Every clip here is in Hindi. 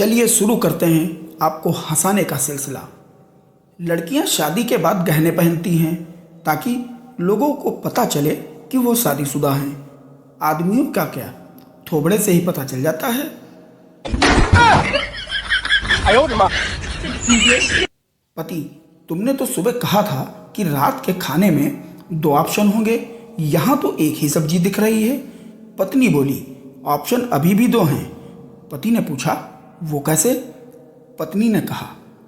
चलिए शुरू करते हैं आपको हंसाने का सिलसिला। लड़कियां शादी के बाद गहने पहनती हैं ताकि लोगों को पता चले कि वो शादीशुदा हैं। आदमियों का क्या, थोबड़े से ही पता चल जाता है। पति, तुमने तो सुबह कहा था कि रात के खाने में 2 ऑप्शन होंगे, यहाँ तो एक ही सब्जी दिख रही है। पत्नी बोली, ऑप्शन अभी भी 2 हैं। पति ने पूछा, वो कैसे? पत्नी ने कहा,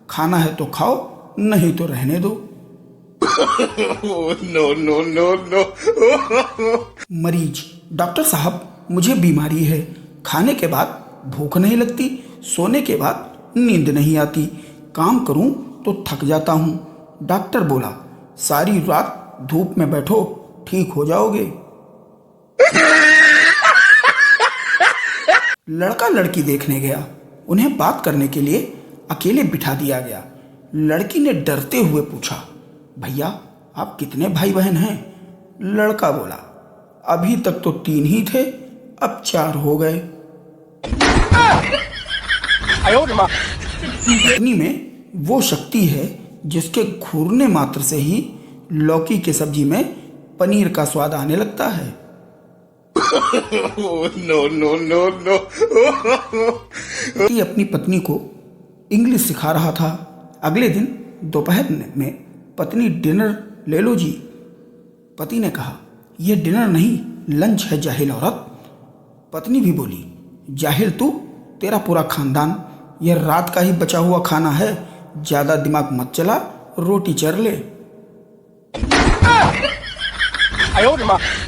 खाना है तो खाओ, नहीं तो रहने दो। No no no no. मरीज, डॉक्टर साहब मुझे बीमारी है, खाने के बाद भूख नहीं लगती, सोने के बाद नींद नहीं आती, काम करूं तो थक जाता हूं। डॉक्टर बोला, सारी रात धूप में बैठो, ठीक हो जाओगे। लड़का लड़की देखने गया, उन्हें बात करने के लिए अकेले बिठा दिया गया। लड़की ने डरते हुए पूछा, भैया आप कितने भाई बहन हैं? लड़का बोला, अभी तक तो 3 ही थे, अब 4 हो गए। पत्नी में वो शक्ति है जिसके घूरने मात्र से ही लौकी के सब्जी में पनीर का स्वाद आने लगता है। No no no no. पति अपनी पत्नी को इंग्लिश सिखा रहा था। अगले दिन दोपहर में पत्नी, डिनर ले लो जी। पति ने कहा, यह डिनर नहीं, लंच है जाहिल औरत। पत्नी भी बोली, जाहिल तू, तेरा पूरा खानदान, यह रात का ही बचा हुआ खाना है, ज्यादा दिमाग मत चला, रोटी चर ले।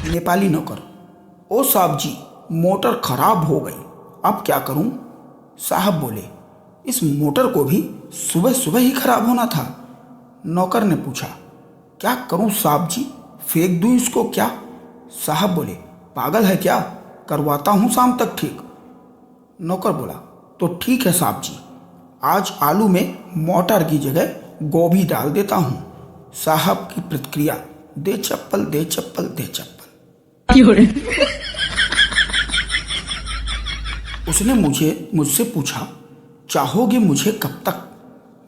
नेपाली नौकर, ओ साहब जी, मोटर खराब हो गई, अब क्या करूं? साहब बोले, इस मोटर को भी सुबह सुबह ही खराब होना था। नौकर ने पूछा, क्या करूं साहब जी, फेंक दूं इसको क्या? साहब बोले, पागल है क्या, करवाता हूं शाम तक ठीक। नौकर बोला, तो ठीक है साहब जी, आज आलू में मोटर की जगह गोभी डाल देता हूं। साहब की प्रतिक्रिया, दे चप्पल दे चप्पल दे चप्पल। उसने मुझसे पूछा, चाहोगे मुझे कब तक?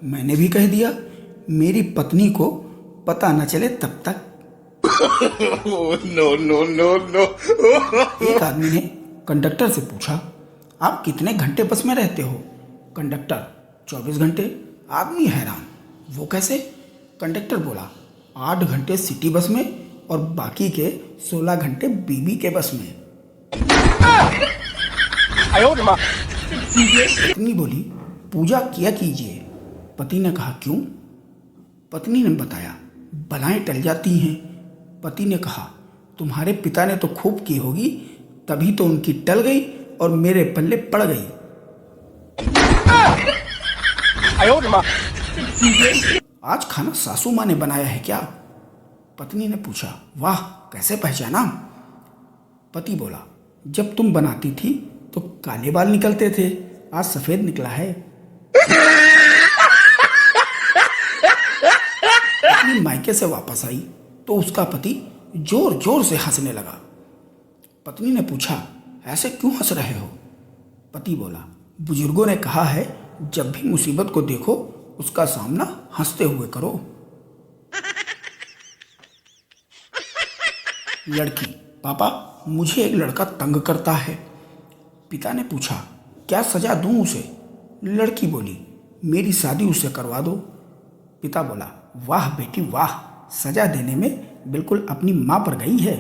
मैंने भी कह दिया, मेरी पत्नी को पता न चले तब तक। No no no no. एक आदमी ने कंडक्टर से पूछा, आप कितने घंटे बस में रहते हो? कंडक्टर, 24 घंटे। आदमी हैरान, वो कैसे? कंडक्टर बोला, 8 घंटे सिटी बस में और बाकी के 16 घंटे बीबी के बस में। पत्नी बोली, पूजा किया कीजिए। पति ने कहा, क्यों? पत्नी ने बताया, बलाएं टल जाती हैं। पति ने कहा, तुम्हारे पिता ने तो खूब की होगी, तभी तो उनकी टल गई और मेरे पल्ले पड़ गई। आज खाना सासू माँ ने बनाया है क्या? पत्नी ने पूछा, वाह, कैसे पहचाना? पति बोला, जब तुम बनाती थी तो काले बाल निकलते थे, आज सफेद निकला है। पत्नी मायके से वापस आई तो उसका पति जोर जोर से हंसने लगा। पत्नी ने पूछा, ऐसे क्यों हंस रहे हो? पति बोला, बुजुर्गों ने कहा है, जब भी मुसीबत को देखो उसका सामना हंसते हुए करो। लड़की, पापा मुझे एक लड़का तंग करता है। पिता ने पूछा, क्या सजा दूं उसे? लड़की बोली, मेरी शादी उससे करवा दो। पिता बोला, वाह बेटी वाह, सजा देने में बिल्कुल अपनी माँ पर गई है।